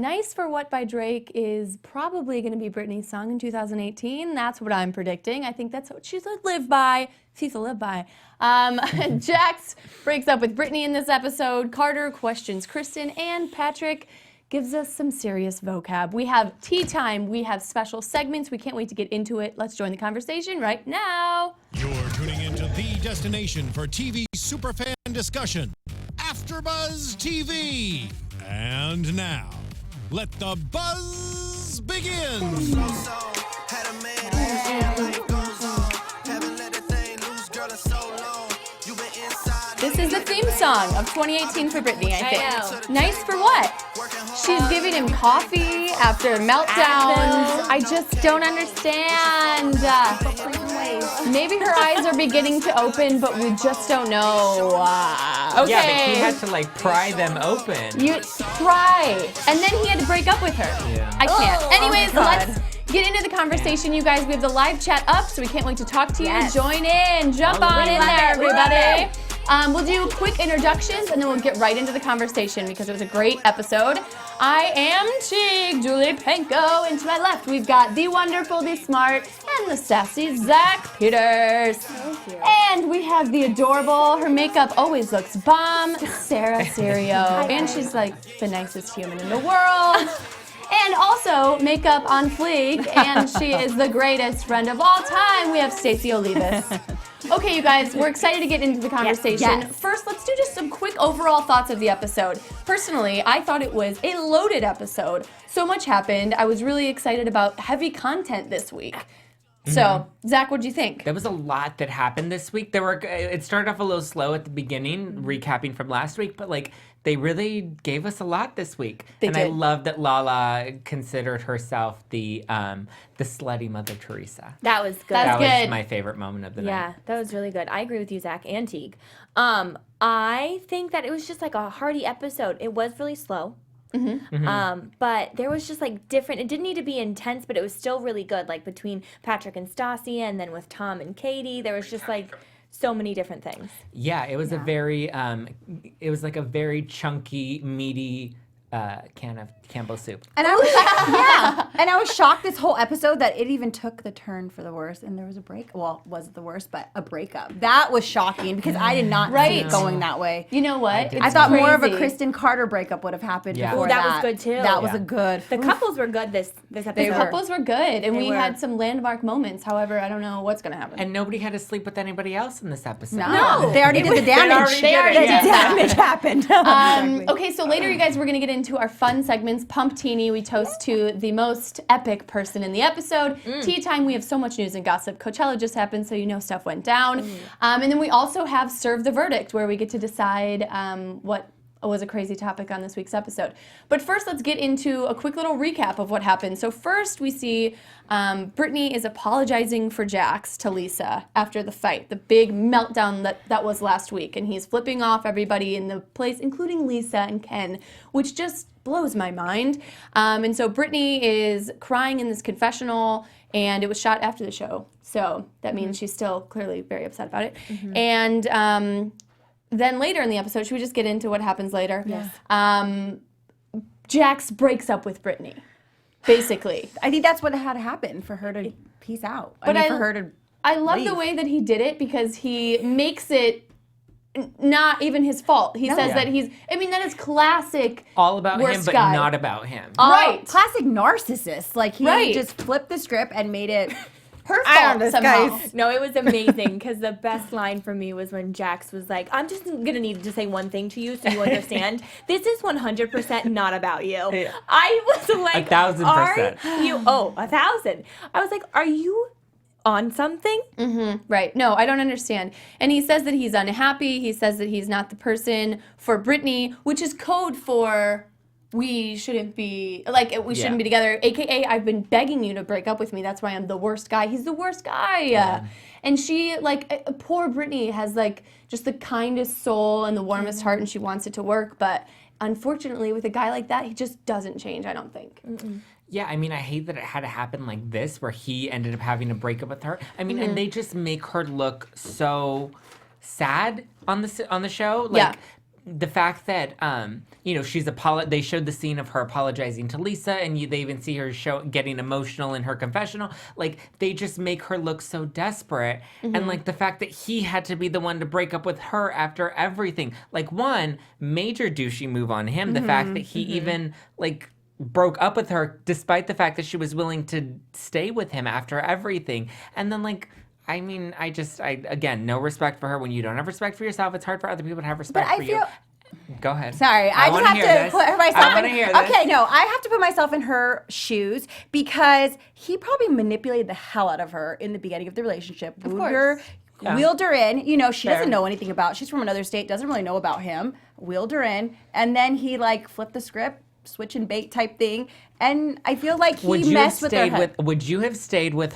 Nice for What by Drake is probably going to be Brittany's song in 2018. That's what I'm predicting. I think that's what she's a live by. She's a live by. Jax breaks up with Brittany in this episode. Carter questions Kristen, and Patrick gives us some serious vocab. We have tea time. We have special segments. We can't wait to get into it. Let's join the conversation right now. You're tuning into the destination for TV superfan discussion, AFTERBUZZ TV. And now, let the buzz begin. This is the theme song of 2018 for Brittany, I think. I know. Nice for what? She's giving him coffee after meltdowns. I just don't understand. Maybe her eyes are beginning to open, but we just don't know. Okay. Yeah, but he had to like pry them open. You pry, and then he had to break up with her. Yeah. I can't. Anyways, God. let's get into the conversation, you guys. We have the live chat up, so we can't wait to talk to you. Yes. Join in, jump on in there, everybody. We'll do quick introductions, and then we'll get right into the conversation because it was a great episode. I am Tiege Dooley-Panko, and to my left, we've got the wonderful, the smart, and the sassy Zack Peters. Thank you. And we have the adorable, her makeup always looks bomb, Serio. And she's like the nicest human in the world. And also, makeup on fleek, and she is the greatest friend of all time. We have Stacey Olivas. Okay, you guys, we're excited to get into the conversation. Yes. First, let's do just some quick overall thoughts of the episode. Personally, I thought it was a loaded episode. So much happened. I was really excited about heavy content this week. So, Zack, what'd you think? There was a lot that happened this week. It started off a little slow at the beginning, recapping from last week, but like they really gave us a lot this week. They and did. I love that Lala considered herself the slutty Mother Teresa. That was good. That's That good. was my favorite moment of the night. Yeah, that was really good. I agree with you, Zach and Teague. I think that it was just like a hearty episode. It was really slow. But there was just like different, it didn't need to be intense, but it was still really good. Like between Patrick and Stassi, and then with Tom and Katie, there was just like so many different things. Yeah, it was a very, it was like a very chunky, meaty can of Campbell soup. And I was and I was shocked this whole episode that it even took the turn for the worse, and there was a break. Well, wasn't the worst, but a breakup. That was shocking because I did not see it going that way. You know what? I thought more of a crazy. Kristen Carter breakup would have happened Yeah. before Ooh, that was good, too. That was Yeah. a good. The couples were good this episode. The couples were good, and we were. had some landmark moments. However, I don't know what's going to happen. And nobody had to sleep with anybody else in this episode. No, they already did the damage. They already did The that. damage happened. Okay, so later, you guys, we're going to get into our fun segments. Pump-tini, we toast to the most epic person in the episode. Tea time, we have so much news and gossip. Coachella just happened, so you know stuff went down. And then we also have Serve the Verdict, where we get to decide what was a crazy topic on this week's episode. But first, let's get into a quick little recap of what happened. So first, we see Brittany is apologizing for Jax to Lisa after the fight, the big meltdown that was last week. And he's flipping off everybody in the place, including Lisa and Ken, which just blows my mind. And so Brittany is crying in this confessional, and it was shot after the show. So that means she's still clearly very upset about it. And then later in the episode, should we just get into what happens later? Yes. Jax breaks up with Brittany, basically. I think that's what had to happen for her to peace out. But for her to. I love the leave. way that he did it because he makes it not even his fault. He says that that is classic. All about him, worst but guy. not about him. Right. Classic narcissist. Like he Right. just flipped the script and made it. Her I fault don't know, somehow. guys. No, it was amazing because the best line for me was when Jax was like, I'm just going to need to say one thing to you so you understand. This is 100% not about you. Yeah. I was like, 1,000%. Are you? Oh, 1,000. I was like, are you on something? Right. No, I don't understand. And he says that he's unhappy. He says that he's not the person for Brittany, which is code for we shouldn't be, we shouldn't be together. AKA, I've been begging you to break up with me. That's why I'm the worst guy. He's the worst guy. Yeah. And she, poor Brittany has, just the kindest soul and the warmest heart, and she wants it to work. But unfortunately, with a guy like that, he just doesn't change, I don't think. Yeah, I mean, I hate that it had to happen like this, where he ended up having to break up with her. I mean, and they just make her look so sad on the show. the fact that she's they showed the scene of her apologizing to Lisa, and they even see her getting emotional in her confessional. Like, they just make her look so desperate, and like the fact that he had to be the one to break up with her after everything. Like, one major douchey move on him. The fact that he even like broke up with her despite the fact that she was willing to stay with him after everything, and then like. I mean, again, no respect for her. When you don't have respect for yourself, it's hard for other people to have respect for you. Go ahead. Sorry, I just have to put myself I want to hear this. Okay, no, I have to put myself in her shoes because he probably manipulated the hell out of her in the beginning of the relationship. Wheeled her in. You know, she doesn't know anything about. She's from another state, doesn't really know about him. Wheeled her in, and then he like flipped the script, switch and bait type thing. And I feel like he messed with her head. Would you have stayed with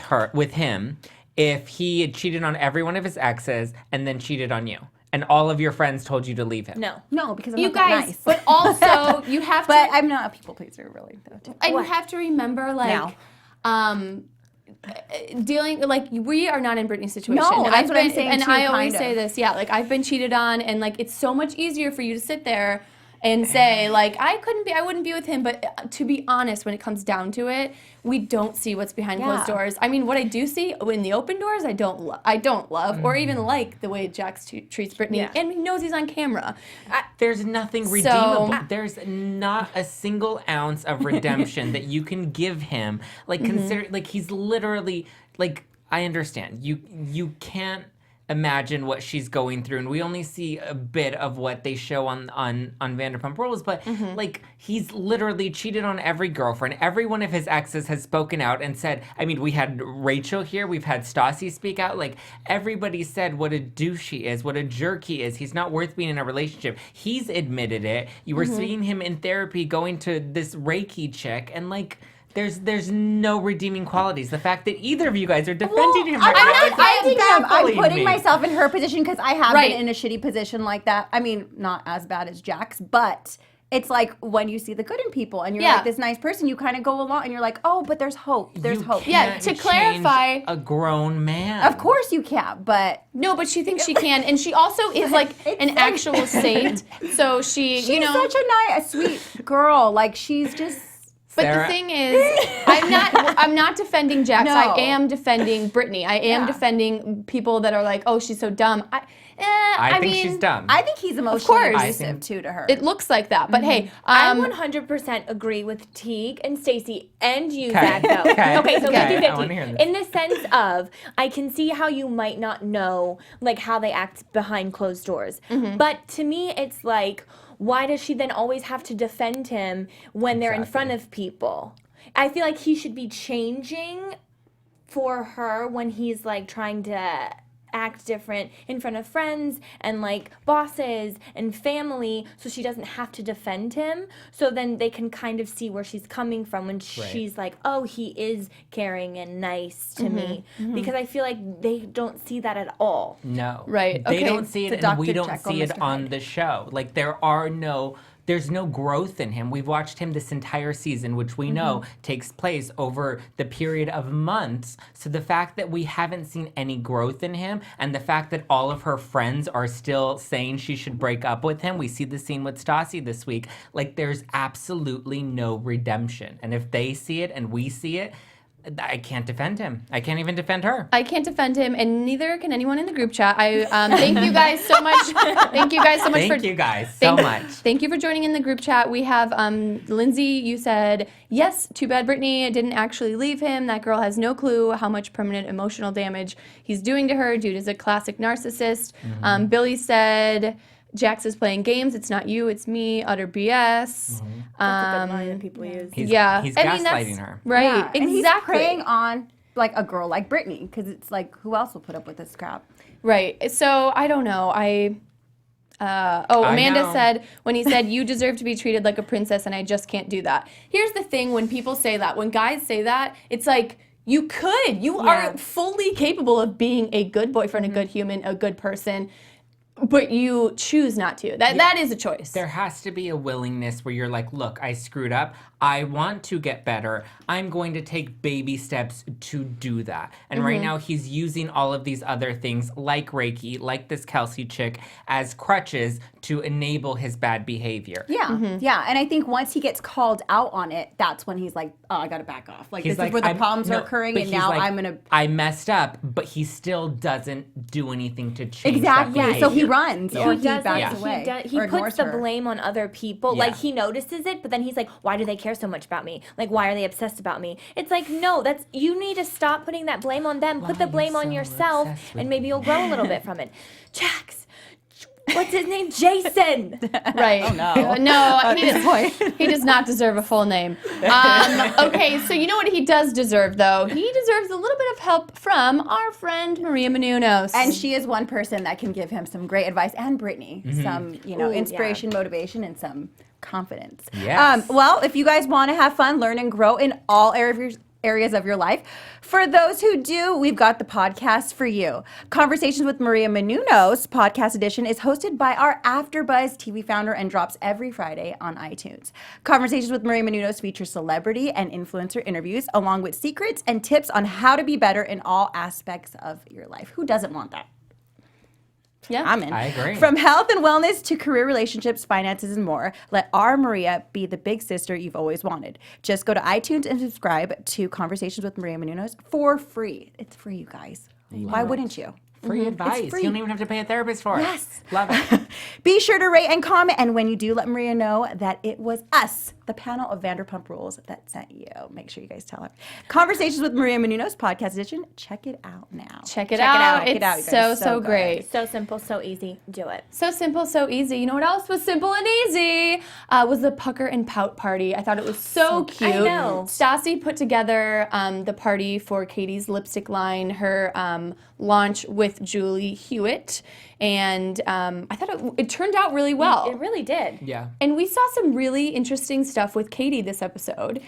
him? If he had cheated on every one of his exes and then cheated on you, and all of your friends told you to leave him? No, because I'm you not guys, that nice. But also you have to. But I'm not a people pleaser, really. Though. And you have to remember, like, dealing like we are not in Brittany's situation. No, that's what I'm saying. And too, I always say this, like I've been cheated on, and like it's so much easier for you to sit there and say like I wouldn't be with him. But to be honest, when it comes down to it, we don't see what's behind closed doors. I mean, what I do see in the open doors, I don't love, or even like the way Jax treats Brittany, and he knows he's on camera. There's nothing redeemable. There's not a single ounce of redemption that you can give him. Like consider, like he's literally like. I understand you can't imagine what she's going through, and we only see a bit of what they show on Vanderpump Rules, but like he's literally cheated on every girlfriend. Every one of his exes has spoken out and said, I mean, we had Rachel here, we've had Stassi speak out, like everybody said what a douche he is, what a jerk he is. He's not worth being in a relationship. He's admitted it. You were seeing him in therapy going to this Reiki chick, and like there's no redeeming qualities. The fact that either of you guys are defending him right now, I'm putting myself in her position because I have been in a shitty position like that. I mean, not as bad as Jax, but it's like when you see the good in people and you're like this nice person, you kind of go along and you're like, oh, but there's hope. There's hope. Yeah, to clarify, a grown man. Of course you can't, but no, but she thinks she can, and she also is like an actual saint. So she's such a sweet girl. Like she's just. But Sarah. The thing is, I'm not defending Jax. No. I am defending Brittany. I am defending people that are like, oh, she's so dumb. I think she's dumb. I think he's emotionally abusive too to her. It looks like that. But hey, I 100% agree with Tiege and Stacey and you, Zach, though. Okay, so 50-50. In the sense of, I can see how you might not know like how they act behind closed doors. But to me, it's like, why does she then always have to defend him when they're in front of people? I feel like he should be changing for her when he's like trying to act different in front of friends and like bosses and family, so she doesn't have to defend him. So then they can kind of see where she's coming from when she's like, oh, he is caring and nice to me. Because I feel like they don't see that at all. No. Right. They don't see it, and we don't see it on the show. Like there's no growth in him. We've watched him this entire season, which we know takes place over the period of months. So the fact that we haven't seen any growth in him, and the fact that all of her friends are still saying she should break up with him, we see the scene with Stassi this week, like there's absolutely no redemption. And if they see it and we see it, I can't defend him. I can't even defend her. I can't defend him, and neither can anyone in the group chat. I thank you guys so much. Thank you guys so much Thank you for joining in the group chat. We have Lindsay. You said yes. Too bad Brittany didn't actually leave him. That girl has no clue how much permanent emotional damage he's doing to her. Dude is a classic narcissist. Billy said, Jax is playing games. It's not you, it's me. Utter BS. That's a good line that people use. He's gaslighting her. Right, exactly. And he's exactly. preying on like a girl like Brittany, because it's like, who else will put up with this crap? Right. So I don't know. Amanda said, when he said, you deserve to be treated like a princess, and I just can't do that. Here's the thing, when people say that, when guys say that, it's like, you could. You are fully capable of being a good boyfriend, a good human, a good person. But you choose not to. That is a choice. There has to be a willingness where you're like, look, I screwed up. I want to get better. I'm going to take baby steps to do that. And right now he's using all of these other things like Reiki, like this Kelsey chick, as crutches to enable his bad behavior. Yeah, yeah. And I think once he gets called out on it, that's when he's like, oh, I got to back off. Like, He's this is where the problems are occurring, but and he's now like, I'm going to... I messed up, but he still doesn't do anything to change Exactly. that So he behavior. runs or he doesn't. backs away. He or puts ignores the her. blame on other people. Yeah. Like, he notices it, but then he's like, why do they care so much about me? Like, why are they obsessed about me? It's like, no, you need to stop putting that blame on them. Put the blame on yourself, and maybe you'll grow a little bit from it. Jax, what's his name? Jason. Right. Oh, no. No, he does not deserve a full name. Okay, so you know what he does deserve, though? He deserves a little bit of help from our friend Maria Menounos. And she is one person that can give him some great advice, and Brittany, some, inspiration, motivation, and some confidence. Yes. Well, if you guys want to have fun, learn, and grow in all areas of your life, for those who do, we've got the podcast for you. Conversations with Maria Menounos podcast edition is hosted by our AfterBuzz TV founder and drops every Friday on iTunes. Conversations with Maria Menounos features celebrity and influencer interviews, along with secrets and tips on how to be better in all aspects of your life. Who doesn't want that? Yeah, I'm in. I agree. From health and wellness to career, relationships, finances, and more, let our Maria be the big sister you've always wanted. Just go to iTunes and subscribe to Conversations with Maria Menounos for free. It's free, you guys. Why wouldn't you? Free advice. free. You don't even have to pay a therapist for it. Yes. Love it. Be sure to rate and comment, and when you do, let Maria know that it was us, the panel of Vanderpump Rules, that sent you. Make sure you guys tell her. Conversations with Maria Menounos podcast edition. Check it out now. Check it out. Check it out, you It's guys. so good. great. So simple, so easy. Do it. So simple, so easy. You know what else was simple and easy? Was the Pucker and Pout party. I thought it was so cute. I know. Stassi put together the party for Katie's lipstick line, her launch with Julie Hewitt, and I thought it turned out really well. It really did. Yeah. And we saw some really interesting stuff with Katie this episode.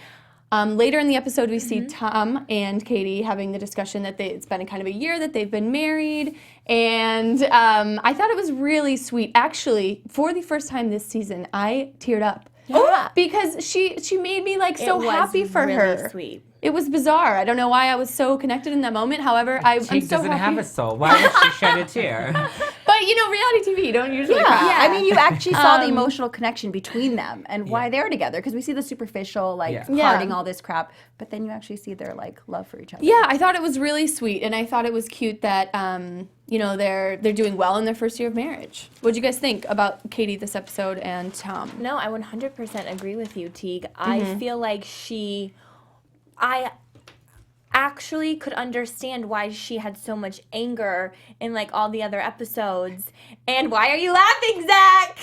Later in the episode, we see Tom and Katie having the discussion that it's been kind of a year that they've been married. And I thought it was really sweet. Actually, for the first time this season, I teared up. Yeah. Because she made me like so It was happy for really her. sweet. It was bizarre. I don't know why I was so connected in that moment. However, I'm Jake so doesn't happy. have a soul. Why would she shed a tear? But you know, reality TV, you don't usually cry. Yeah, I mean, you actually saw the emotional connection between them and why they're together, because we see the superficial, like, Yeah. parting, all this crap, but then you actually see their, like, love for each other. Yeah, I thought it was really sweet, and I thought it was cute that they're doing well in their first year of marriage. What do you guys think about Katie this episode and Tom? No, I 100% agree with you, Tiege. I feel like I actually could understand why she had so much anger in like all the other episodes. And why are you laughing, Zach?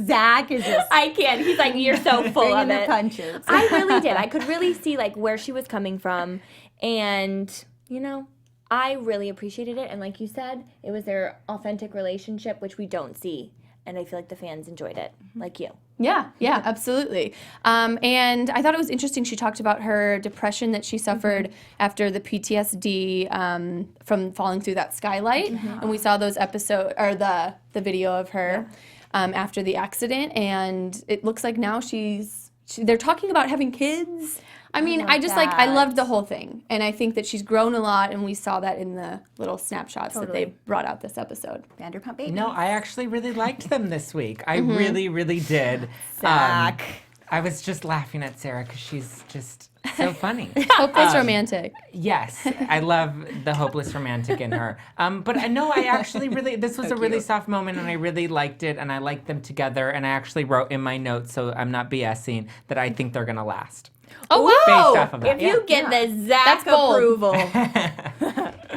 Zach is just I can't. He's like, you're so full bringing of the it. punches. I really did. I could really see like where she was coming from, and I really appreciated it. And like you said, it was their authentic relationship, which we don't see. And I feel like the fans enjoyed it, like you. Yeah, absolutely. And I thought it was interesting. She talked about her depression that she suffered after the PTSD from falling through that skylight. And we saw those the video of her after the accident. And it looks like now they're talking about having kids. I mean, I loved the whole thing. And I think that she's grown a lot, and we saw that in the little snapshots that they brought out this episode. Vanderpump baby. No, I actually really liked them this week. I really, really did. Zach. I was just laughing at Sarah because she's just so funny. Hopeless romantic. Yes, I love the hopeless romantic in her. But I know I actually this was a really soft moment, and I really liked it, and I liked them together, and I actually wrote in my notes, so I'm not BSing, that I think they're going to last. Oh, Based wow. off of that. If you get the Zach That's bold. approval.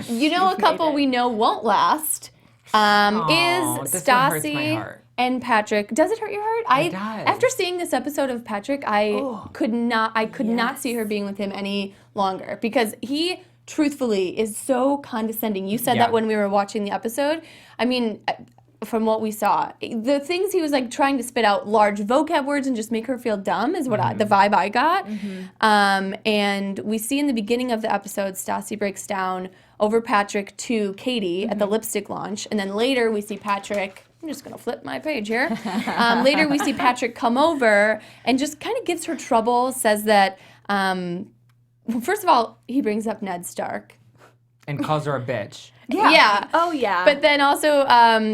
You know, a couple we know won't last is this one hurts my Stassi heart. and Patrick. Does it hurt your heart? It does. After seeing this episode of Patrick, I could not see her being with him any longer, because he truthfully is so condescending. You said that when we were watching the episode. I mean, from what we saw, the things he was like trying to spit out large vocab words and just make her feel dumb is what the vibe I got. And we see in the beginning of the episode, Stassi breaks down over Patrick to Katie at the lipstick launch, and then later we see Patrick I'm just going to flip my page here. Later, we see Patrick come over and just kind of gives her trouble, says that, well, first of all, he brings up Ned Stark. And calls her a bitch. Yeah. Oh, yeah. But then also,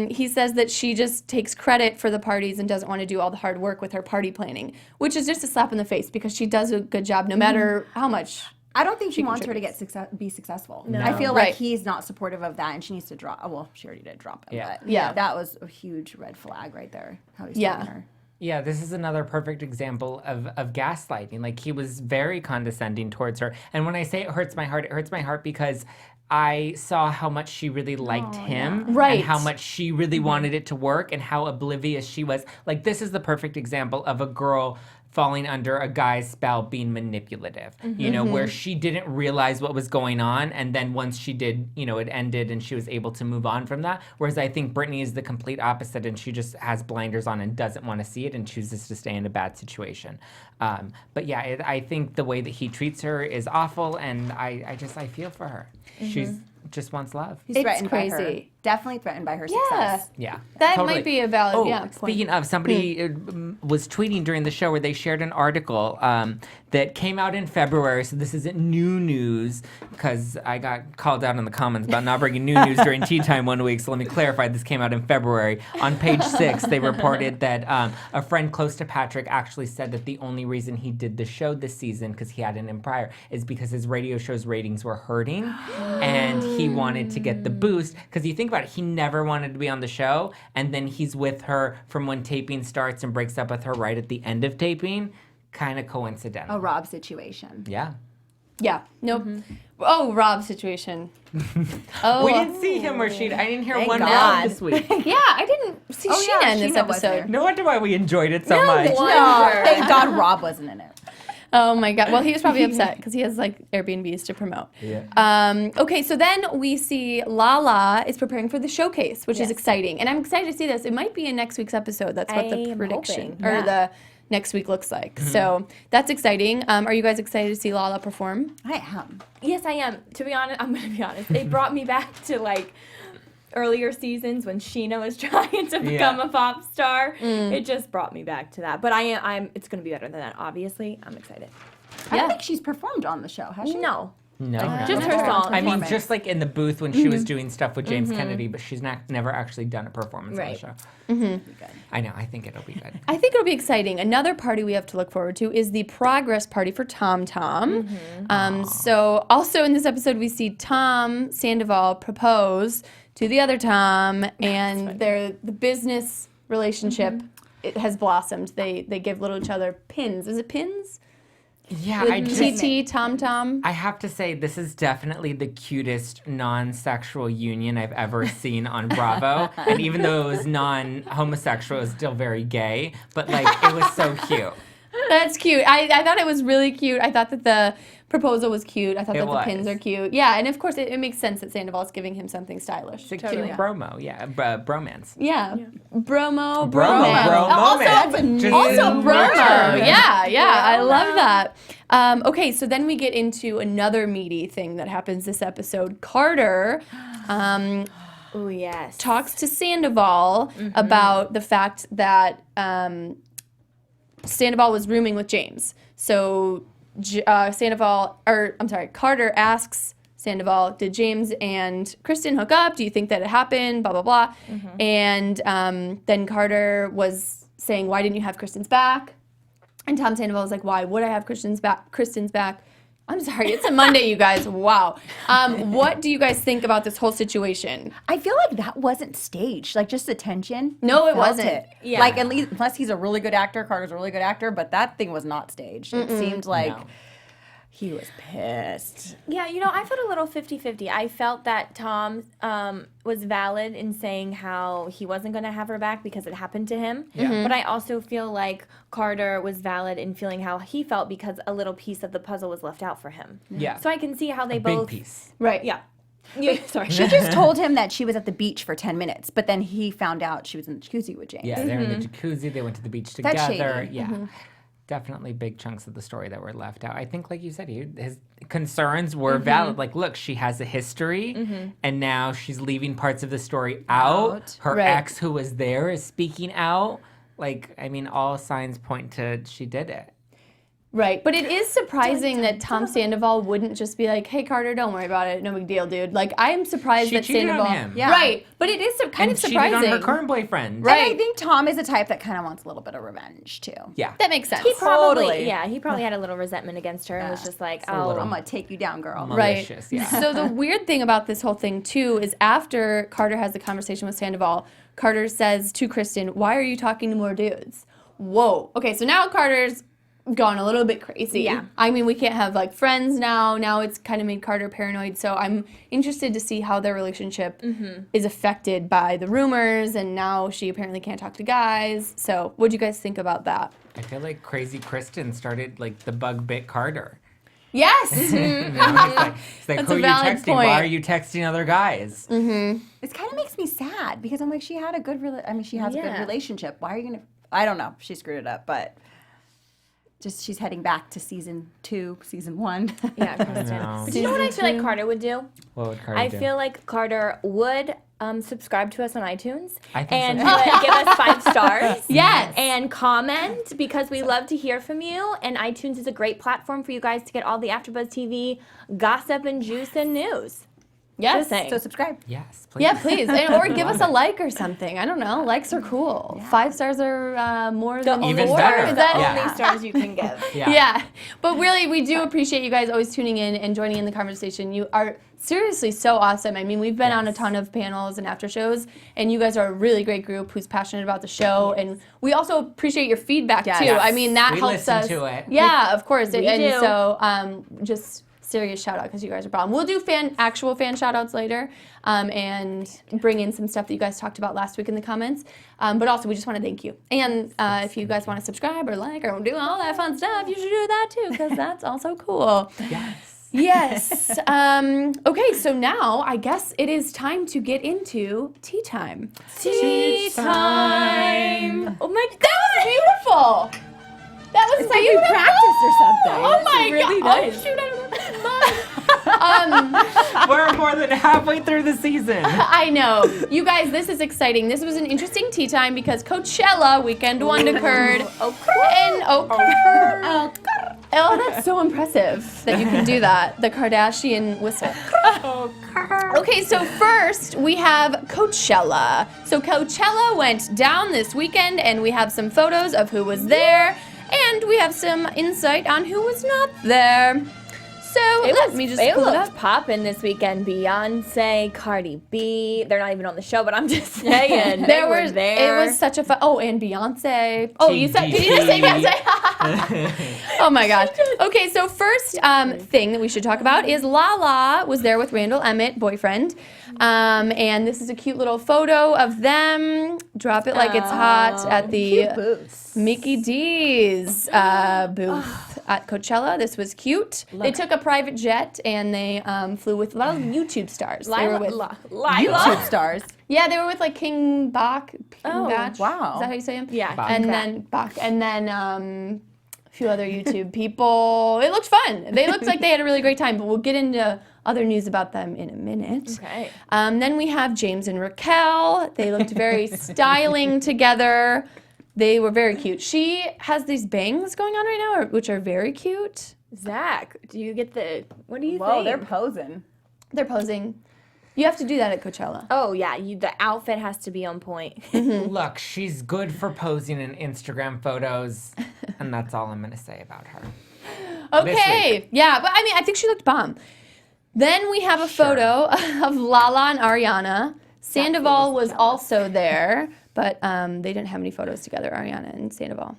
he says that she just takes credit for the parties and doesn't want to do all the hard work with her party planning, which is just a slap in the face because she does a good job no matter how much. I don't think she wants her to be successful. No. I feel like he's not supportive of that, and she needs to drop. Well, she already did drop him. Yeah. But that was a huge red flag right there. How he's treating her. Yeah, this is another perfect example of gaslighting. Like, he was very condescending towards her. And when I say it hurts my heart because I saw how much she really liked him. Right. And how much she really wanted it to work and how oblivious she was. Like, this is the perfect example of a girl falling under a guy's spell, being manipulative, you know, where she didn't realize what was going on. And then once she did, you know, it ended and she was able to move on from that. Whereas I think Brittany is the complete opposite and she just has blinders on and doesn't want to see it and chooses to stay in a bad situation. But yeah, I think the way that he treats her is awful. And I feel for her. She's just wants love. He's threatened by her. Definitely threatened by her success. Yeah. That totally. might be a valid point. Speaking of, somebody was tweeting during the show where they shared an article that came out in February. So this isn't new news because I got called out in the comments about not bringing new news during tea time one week. So let me clarify. This came out in February. On page 6, they reported that a friend close to Patrick actually said that the only reason he did the show this season, because he hadn't in prior, is because his radio show's ratings were hurting and he wanted to get the boost. Because you think about it, he never wanted to be on the show, and then he's with her from when taping starts and breaks up with her right at the end of taping. Kind of coincidental. A Rob situation. Yeah. Yeah. Nope. Oh, Rob situation. Oh. We didn't see him or she. I didn't hear Thank one God. name this week. Yeah, I didn't see Scheana in this Scheana was there. episode. No wonder why we enjoyed it so much. No, thank God Rob wasn't in it. Oh my God. Well, he was probably upset because he has like Airbnbs to promote. Yeah. Okay, so then we see Lala is preparing for the showcase, which is exciting. And I'm excited to see this. It might be in next week's episode. That's what the prediction or the next week looks like. So that's exciting. Are you guys excited to see Lala perform? I am. Yes, I am. To be honest, I'm going to be honest. It brought me back to like earlier seasons when Scheana was trying to become a pop star. It just brought me back to that. But it's going to be better than that, obviously. I'm excited. I don't think she's performed on the show, has she? No. No, Just her song. I mean, just like in the booth when she was doing stuff with James Kennedy, but she's never actually done a performance on the show. I know. I think it'll be good. I think it'll be exciting. Another party we have to look forward to is the progress party for TomTom. So also in this episode, we see Tom Sandoval propose to the other Tom, and the business relationship it has blossomed. They give little each other pins. Is it pins? Yeah, TT, TomTom. I have to say, this is definitely the cutest non-sexual union I've ever seen on Bravo. And even though it was non-homosexual, it was still very gay. But, like, it was so cute. That's cute. I thought it was really cute. I thought that the proposal was cute. I thought that the pins are cute. Yeah, and of course it makes sense that Sandoval's giving him something stylish. It's a cute bromo, bromance. Yeah. Bromo, bromance. Also bromo. Yeah, I love that. Okay, so then we get into another meaty thing that happens this episode. Carter Oh, yes. talks to Sandoval about the fact that Sandoval was rooming with James. So Carter asks Sandoval, did James and Kristen hook up? Do you think that it happened? Blah, blah, blah. And then Carter was saying, why didn't you have Kristen's back? And Tom Sandoval was like, why would I have Kristen's back? I'm sorry, it's a Monday, you guys. Wow. What do you guys think about this whole situation? I feel like that wasn't staged. Like, just the tension. No, it felt wasn't. It. Yeah. Like, at least, unless he's a really good actor, Carter's a really good actor, but that thing was not staged. It seemed like he was pissed. Yeah, I felt a little 50-50. I felt that Tom was valid in saying how he wasn't going to have her back because it happened to him. Yeah. But I also feel like Carter was valid in feeling how he felt because a little piece of the puzzle was left out for him. Yeah. So I can see how they Big both... piece. Right. Yeah. Sorry. She just told him that she was at the beach for 10 minutes, but then he found out she was in the jacuzzi with James. Yeah, they're in the jacuzzi. They went to the beach That's together. shady. Yeah. Definitely big chunks of the story that were left out. I think, like you said, concerns were valid. Like, look, she has a history, and now she's leaving parts of the story out. Her ex, who was there, is speaking out. Like, I mean, all signs point to she did it. Right, but it is surprising that Tom Sandoval wouldn't just be like, "Hey Carter, don't worry about it, no big deal, dude." Like, I am surprised that cheated Sandoval. on him. Yeah. Right, but it is kind of surprising. Cheated on her current boyfriend. Right. And I think Tom is a type that kind of wants a little bit of revenge too. Yeah. That makes sense. He probably, Totally. he probably had a little resentment against her and was just like, a little. I'm gonna take you down, girl. Right. Malicious, yeah. So the weird thing about this whole thing too is after Carter has the conversation with Sandoval, Carter says to Kristen, "Why are you talking to more dudes?" Whoa. Okay, so now Carter's gone a little bit crazy. Yeah. I mean, we can't have like friends now. Now it's kind of made Carter paranoid. So I'm interested to see how their relationship is affected by the rumors. And now she apparently can't talk to guys. So what do you guys think about that? I feel like crazy Kristen started, like, the bug bit Carter. Yes. Now he's like, That's who a are you valid texting? point. Why are you texting other guys? It kind of makes me sad because I'm like, she had a good, she has a good relationship. Why are you gonna? I don't know. She screwed it up, but just she's heading back to season 2, season 1. Yeah, Kristen. know. Do you know what I feel like Carter would do? What would Carter I do? feel like Carter would subscribe to us on iTunes I think and so. would give us 5 stars. Yes. And comment because we love to hear from you. And iTunes is a great platform for you guys to get all the AfterBuzz TV gossip and juice and news. Yes. Just saying. So subscribe. Yes, please. Yeah, please. Or give us a like or something. I don't know. Likes are cool. Yeah. 5 stars are more than Even 4. better. Is that Yeah. Only stars you can give. Yeah. But really, we do appreciate you guys always tuning in and joining in the conversation. You are seriously so awesome. I mean, we've been on a ton of panels and after shows, and you guys are a really great group who's passionate about the show. And we also appreciate your feedback, Yes. too. Yes. I mean, that We helps listen us. to it. Yeah, of course. We and do. so just serious shout out because you guys are bomb. We'll do actual fan shout outs later and bring in some stuff that you guys talked about last week in the comments. But also, we just want to thank you. And if you guys want to subscribe or like or do all that fun stuff, you should do that too because that's also cool. Yes. Yes. Okay, so now I guess it is time to get into tea time. Tea time. Oh my, that was beautiful. That was It's like we practiced or something. Oh my really god! nice. Oh shoot! I We're more than halfway through the season. I know. You guys, this is exciting. This was an interesting tea time because Coachella weekend one occurred. And oh, that's so impressive that you can do that. The Kardashian whistle. Okay, so first we have Coachella. So Coachella went down this weekend and we have some photos of who was there and we have some insight on who was not there. So let me just pull it up. Poppin' this weekend. Beyonce, Cardi B. They're not even on the show, but I'm just saying. There were was there. It was such a fun. Oh, and Beyonce. Oh, you said? TGT. Did you just say Beyonce? Oh my gosh. Okay, so first thing that we should talk about is Lala was there with Randall Emmett, boyfriend, and this is a cute little photo of them. Drop it like it's hot at the Mickey D's booth at Coachella. This was cute. They took a private jet and they flew with a lot of YouTube stars. They were with YouTube stars. yeah, they were with like King Bach. Oh, Bach. wow. Is that how you say him? Yeah, Bach. And then Bach, and then a few other YouTube people. It looked fun. They looked like they had a really great time. But we'll get into other news about them in a minute. Okay. Then we have James and Raquel. They looked very styling together. They were very cute. She has these bangs going on right now, which are very cute. Zach, do you get the? What do you Whoa, think? they're posing. They're posing. You have to do that at Coachella. Oh yeah, the outfit has to be on point. Look, she's good for posing in Instagram photos, and that's all I'm going to say about her. Okay. Yeah, but I mean, I think she looked bomb. Then we have a photo of Lala and Ariana. Sandoval was also there, but they didn't have any photos together, Ariana and Sandoval,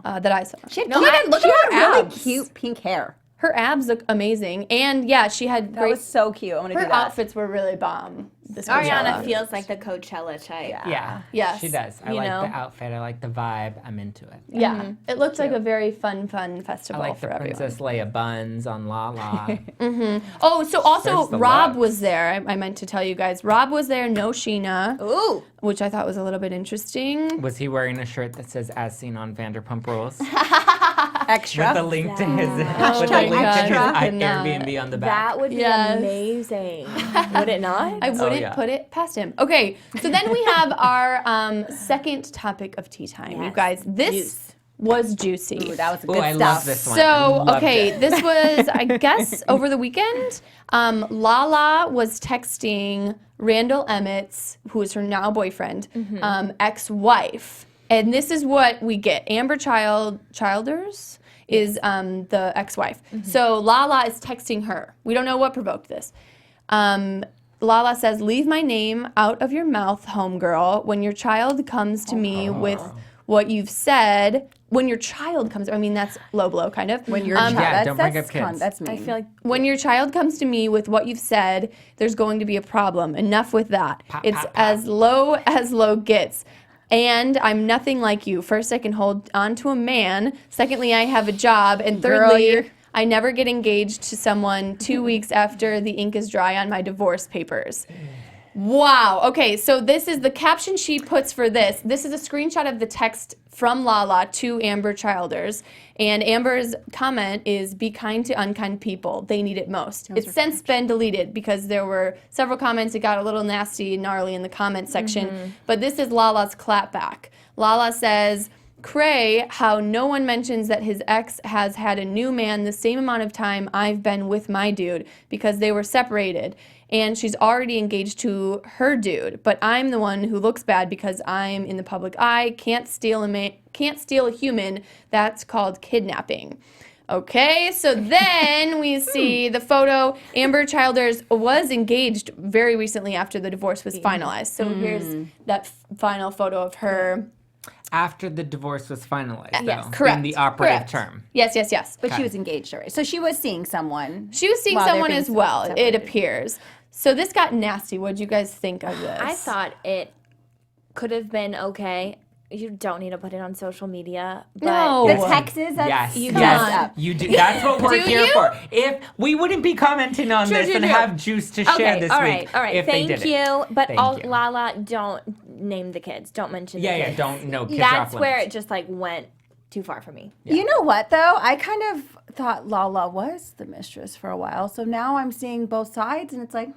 that I saw. She had, No, look at her really abs. cute pink hair. Her abs look amazing, and yeah, she had That great. was so cute. I'm gonna do Her that. outfits were really bomb. This Ariana Coachella. feels like the Coachella type. Yeah. Yes. She does. I You like know? the outfit. I like the vibe. I'm into it. Yeah, it looked like a very fun festival I like for the everyone. Princess Leia buns on Lala. Oh, so also There's the Rob looks. was there. I meant to tell you guys. Rob was there, no Scheana, Ooh. which I thought was a little bit interesting. Was he wearing a shirt that says "As Seen on Vanderpump Rules"? Extra. With the link to his, Airbnb on the back. That would be amazing. Would it not? I wouldn't put it past him. Okay, so then we have our second topic of tea time. You guys, this was juicy. Ooh, that was good I stuff. love this one. So, okay, this was, I guess, over the weekend. Lala was texting Randall Emmett's, who is her now boyfriend, ex-wife. And this is what we get. Amber Childers is the ex-wife. So Lala is texting her. We don't know what provoked this. Lala says, "Leave my name out of your mouth, homegirl. When your child comes to me with what you've said," when your child comes, I mean, that's low blow, kind of. When your child, don't bring up kids. That's mean. I feel like When your child comes to me with what you've said, there's going to be a problem. Enough with that. It's as low gets. And I'm nothing like you. First, I can hold on to a man. Secondly, I have a job. And thirdly, I never get engaged to someone 2 weeks after the ink is dry on my divorce papers. Wow. Okay, so this is the caption she puts for this. This is a screenshot of the text from Lala to Amber Childers. And Amber's comment is, "Be kind to unkind people. They need it most." It's since been deleted because there were several comments. It got a little nasty and gnarly in the comment section. But this is Lala's clapback. Lala says, "Cray, how no one mentions that his ex has had a new man the same amount of time I've been with my dude because they were separated. And she's already engaged to her dude, but I'm the one who looks bad because I'm in the public eye. Can't steal a human. That's called kidnapping." Okay, so then we see the photo. Amber Childers was engaged very recently after the divorce was finalized. So here's that final photo of her. After the divorce was finalized, Yes, though, correct. in the operative Correct. term. Yes. But she was engaged already. So she was seeing someone. She was seeing while they're someone being as well, it separated. appears. So this got nasty. What did you guys think of this? I thought it could have been okay. You don't need to put it on social media. But No. The Texas, that's Yes, you yes, you do. That's what we're Do here you? for. If we wouldn't be commenting on this and have juice to share this all week, right. if Thank they did you. it. But Thank you. Lala, don't name the kids. Don't mention the kids. don't no kids That's off where limits. it just like went too far for me. You know what though? I kind of thought Lala was the mistress for a while. So now I'm seeing both sides, and it's like,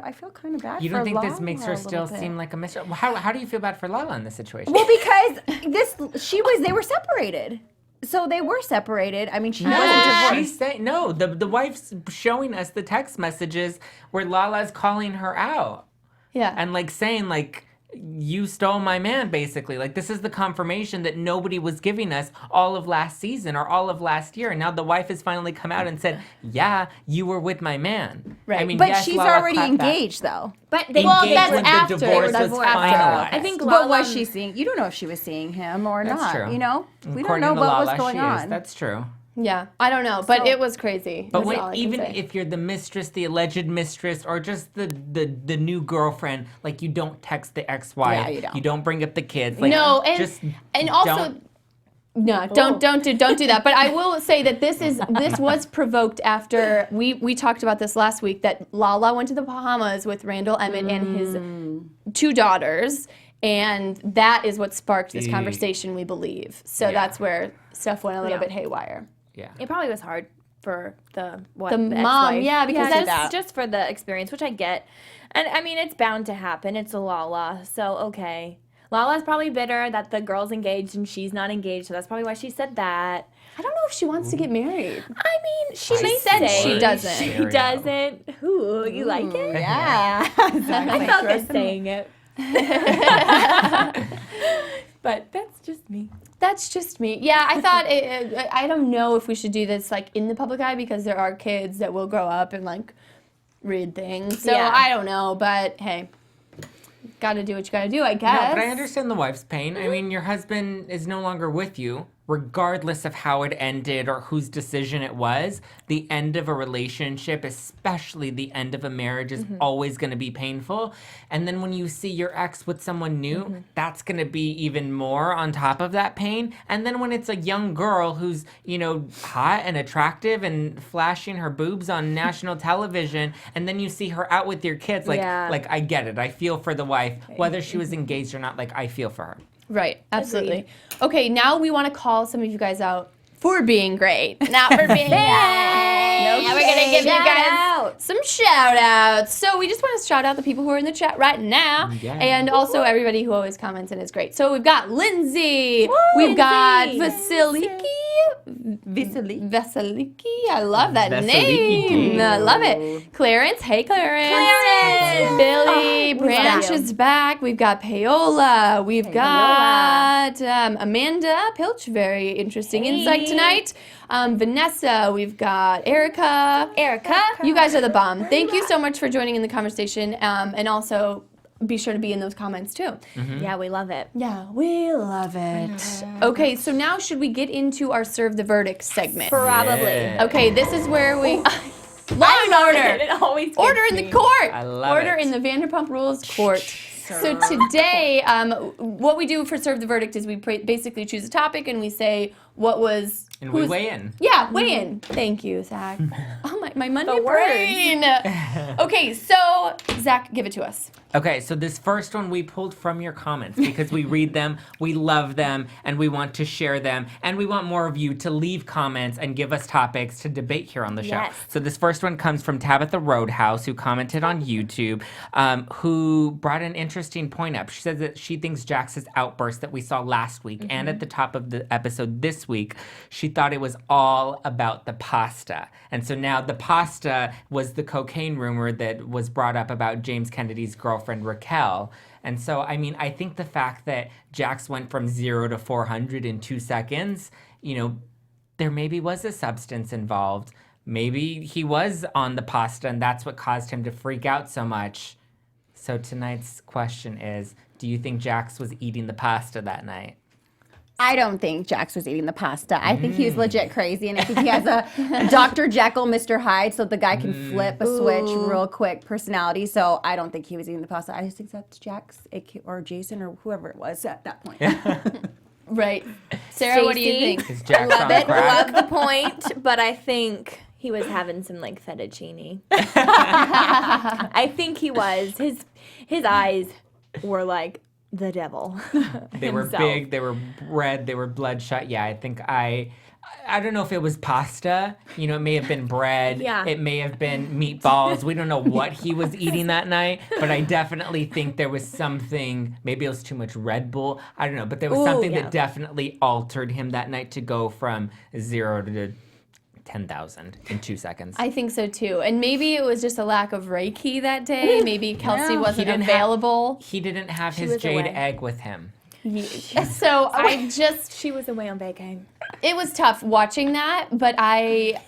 I feel kind of bad. You for don't think Lala this makes a her little still bit. seem like a mistress? How do you feel bad for Lala in this situation? Well, because they were separated. So they were separated. I mean, she wasn't divorced. She's saying no. The wife's showing us the text messages where Lala's calling her out Yeah. and like saying like, "You stole my man," basically. Like, this is the confirmation that nobody was giving us all of last season or all of last year. And now the wife has finally come out and said, "Yeah, you were with my man." Right. I mean, But yes, she's Lala already clapped back. engaged, though. But they Engaged that's when after. the divorce They were was divorced after. finalized. I think But Lala, was she seeing? You don't know if she was seeing him or That's not. true. You know, we don't According know to what Lala, was going she is. on. That's true. Yeah, I don't know, but So- it was crazy. But That's when, all I can even say. if you're the mistress, the alleged mistress, or just the new girlfriend, like, you don't text the ex-wife. Yeah, you don't. You don't bring up the kids. Like, No, and just and also don't- no, don't do that. But I will say that this was provoked after we talked about this last week, that Lala went to the Bahamas with Randall Emmett and his 2 daughters, and that is what sparked this conversation, we believe. So that's where stuff went a little bit haywire. Yeah. it probably was hard for the The mom, ex-wife. yeah, because that's that's- just for the experience, which I get. And I mean, it's bound to happen. It's a Lala, so okay. Lala's probably bitter that the girl's engaged and she's not engaged, so that's probably why she said that. I don't know if she wants to get married. I mean, she She said say she doesn't. She Serio. doesn't. Ooh, you like it? Yeah. I felt good saying it. But that's just me. That's just me. Yeah, I thought I don't know if we should do this like in the public eye, because there are kids that will grow up and like read things. So Yeah. I don't know, but hey, gotta do what you gotta do, I guess. No, but I understand the wife's pain. I mean, your husband is no longer with you, regardless of how it ended or whose decision it was. The end of a relationship, especially the end of a marriage, is always going to be painful. And then when you see your ex with someone new, that's going to be even more on top of that pain. And then when it's a young girl who's, hot and attractive and flashing her boobs on national television, and then you see her out with your kids, like I get it. I feel for the wife, whether she was engaged or not. Like, I feel for her. Right, absolutely. Okay, now we want to call some of you guys out for being great, not for being bad. We're going to give you guys some shout outs. So we just want to shout out the people who are in the chat right now. Yeah. And also everybody who always comments and is great. So we've got Lindsay. We've got Vasiliki. I love that name. I love it. Clarence. Hey, Clarence. Billy. Branch is back. We've got Paola. We've got Amanda Pilch. Very interesting insight tonight. Vanessa. We've got Erica. You guys are the bomb. Thank you so much for joining in the conversation. And also, be sure to be in those comments too. Yeah, we love it. Yeah, we love it. Okay, so now should we get into our Serve the Verdict segment? Probably. Yeah. Okay, this is where we... Law and order. It always gets Order in me. the court. I love Order it. in the Vanderpump Rules court. So today, what we do for Serve the Verdict is we basically choose a topic and we say what was... And we weigh in. Yeah, weigh in. Thank you, Zach. Oh, my Monday The words. brain. Okay, so Zach, give it to us. Okay, so this first one we pulled from your comments because we read them, we love them, and we want to share them, and we want more of you to leave comments and give us topics to debate here on the show. Yes. So this first one comes from Tabitha Roadhouse, who commented on YouTube, who brought an interesting point up. She says that she thinks Jax's outburst that we saw last week and at the top of the episode this week, she thought it was all about the pasta. And so now the pasta was the cocaine rumor that was brought up about James Kennedy's girlfriend, Raquel. And so, I mean, I think the fact that Jax went from 0 to 400 in 2 seconds, you know, there maybe was a substance involved. Maybe he was on the pasta and that's what caused him to freak out so much. So tonight's question is, do you think Jax was eating the pasta that night? I don't think Jax was eating the pasta. I think he was legit crazy, and I think he has a Dr. Jekyll, Mr. Hyde, so the guy can flip a switch real quick personality. So I don't think he was eating the pasta. I just think that's Jax or Jason or whoever it was at that point. Right. Sarah, what do you Stacey? think? Is Jax Love on it. crack? Love the point, but I think he was having some like fettuccine. I think he was. His eyes were like the devil. They were himself. big, they were red, they were bloodshot. Yeah, I think I don't know if it was pasta. You know, it may have been bread. Yeah. It may have been meatballs. We don't know what he was eating that night, but I definitely think there was something, maybe it was too much Red Bull. I don't know, but there was something that definitely altered him that night to go from 0 to 10,000 in 2 seconds. I think so too. And maybe it was just a lack of Reiki that day. Maybe Kelsey wasn't available. He didn't have his was jade away. egg with him. So She was away on vacay. it was tough watching that, but I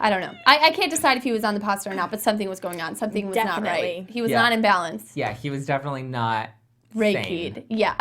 don't know. I can't decide if he was on the pasta or not, but something was going on. Something was not Definitely. right. He was Yeah. not in balance. Yeah, he was definitely not Reiki'd. sane. Yeah.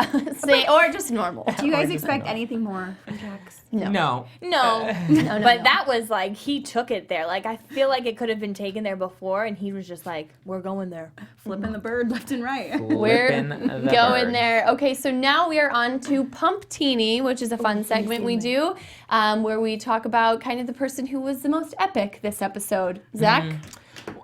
Or just normal. Do you guys expect anything more from Jax? No. No. No, No, but that was like he took it there. Like I feel like it could have been taken there before, and he was just like, "We're going there." Flipping the bird left and right. We're Flipping the going bird. there. Okay, so now we are on to Pump-tini, which is a fun segment we do, where we talk about kind of the person who was the most epic this episode. Zach?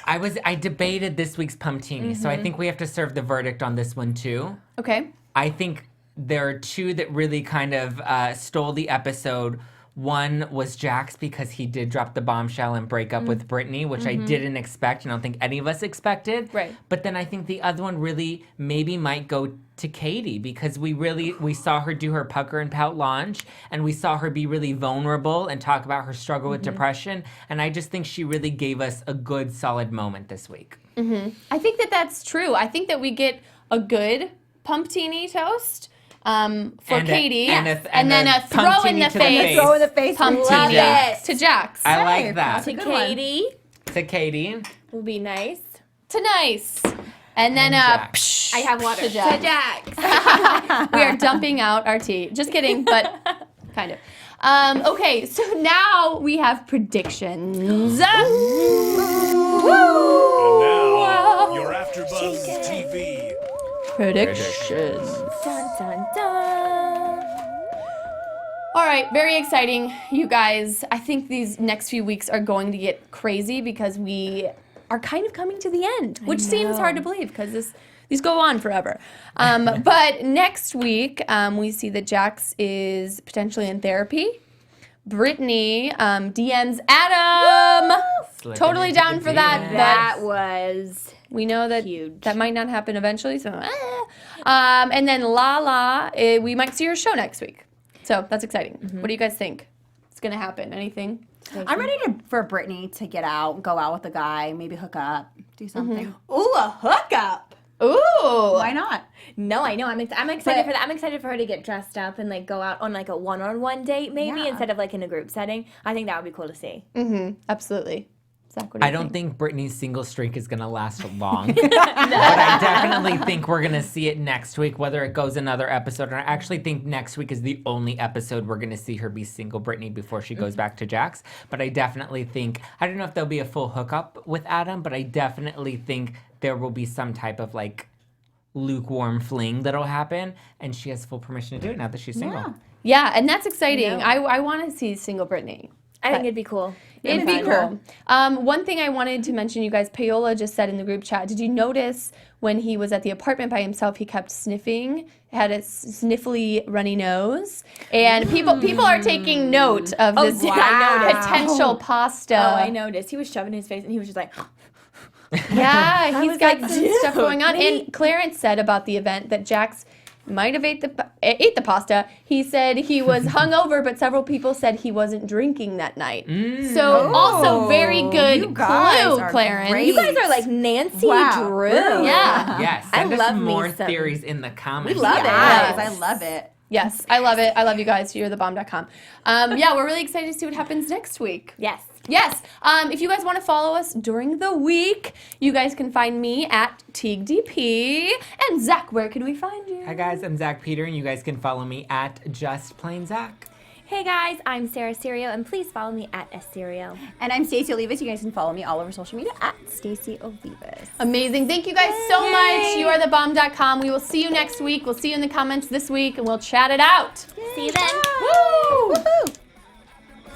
I debated this week's Pump-tini, so I think we have to serve the verdict on this one too. Okay. I think there are two that really kind of stole the episode. One was Jax because he did drop the bombshell and break up with Brittany, which I didn't expect, and I don't think any of us expected. Right. But then I think the other one really maybe might go to Katie because we saw her do her pucker and pout launch, and we saw her be really vulnerable and talk about her struggle with depression, and I just think she really gave us a good, solid moment this week. I think that that's true. I think that we get a good Pump-tini toast for Katie, and then a a throw in Pump-tini the to the face. face. Throw in the face. Pump-tini Jax. to Jax. I like Right, that. that's a To good one. Katie To Katie. will be nice. To nice. And then Jax. psh, I have water. to Jax. We are dumping out our tea. Just kidding, but kind of. Okay, so now we have predictions. And now, your AfterBuzz TV. Predictions. Dun, dun, dun. All right, very exciting, you guys. I think these next few weeks are going to get crazy because we are kind of coming to the end, which seems hard to believe because these go on forever. But next week, we see that Jax is potentially in therapy. Brittany DMs Adam. Slipping Totally into down the for that. DMs. That was We know that huge. that might not happen eventually. So, and then Lala, we might see her show next week. So that's exciting. What do you guys think? It's gonna happen? Anything? I'm ready for Brittany to get out, go out with a guy, maybe hook up, do something. Ooh, a hookup. Ooh. Why not? No, I know. I'm excited for that. I'm excited for her to get dressed up and like go out on like a one-on-one date maybe Yeah. instead of like in a group setting. I think that would be cool to see. Absolutely. Zach, what do you I don't think? think Brittany's single streak is gonna last long, but I definitely think we're gonna see it next week, whether it goes another episode. And I actually think next week is the only episode we're gonna see her be single Brittany before she goes back to Jax. But I definitely think, I don't know if there'll be a full hookup with Adam, but I definitely think there will be some type of like lukewarm fling that'll happen, and she has full permission to do it now that she's single. Yeah, and that's exciting. I want to see single Brittany. I think it'd be cool. It'd be cool. One thing I wanted to mention, you guys, Paola just said in the group chat, did you notice when he was at the apartment by himself, he kept sniffing, had a sniffly runny nose, and people are taking note of this potential pasta. Oh, I noticed. He was shoving his face and he was just like, Yeah, he's was got like, some stuff dude, going on. maybe- And Clarence said about the event that Jax might have ate the pasta. He said he was hungover, but several people said he wasn't drinking that night. So also very good you guys clue, are Clarence. great. you guys are like Nancy Wow. Drew. Yeah. Yes, I send us love me more some- theories in the comments. love it. Yes, Yes. I love it. Yes, I love it. I love you guys. You're thebomb.com. Yeah, we're really excited to see what happens next week. Yes. Yes. If you guys want to follow us during the week, you guys can find me at TiegDP. And Zach, where can we find you? Hi guys, I'm Zack Peters, and you guys can follow me at Just Plain Zack. Hey guys, I'm Sarah Serio, and please follow me at Serio. And I'm Stacey Olivas. You guys can follow me all over social media at Stacey Olivas. Amazing. Thank you guys so much. You are thebomb.com. We will see you next week. We'll see you in the comments this week, and we'll chat it out. See you then. Woo!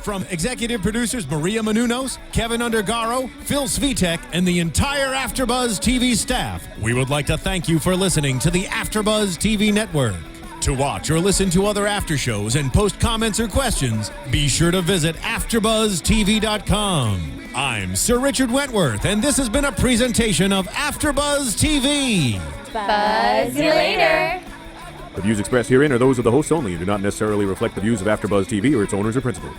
From executive producers Maria Menounos, Kevin Undergaro, Phil Svitek, and the entire AfterBuzz TV staff, we would like to thank you for listening to the AfterBuzz TV network. To watch or listen to other after shows and post comments or questions, be sure to visit AfterBuzzTV.com. I'm Sir Richard Wentworth, and this has been a presentation of AfterBuzz TV. Buzz you later. The views expressed herein are those of the hosts only and do not necessarily reflect the views of AfterBuzz TV or its owners or principals.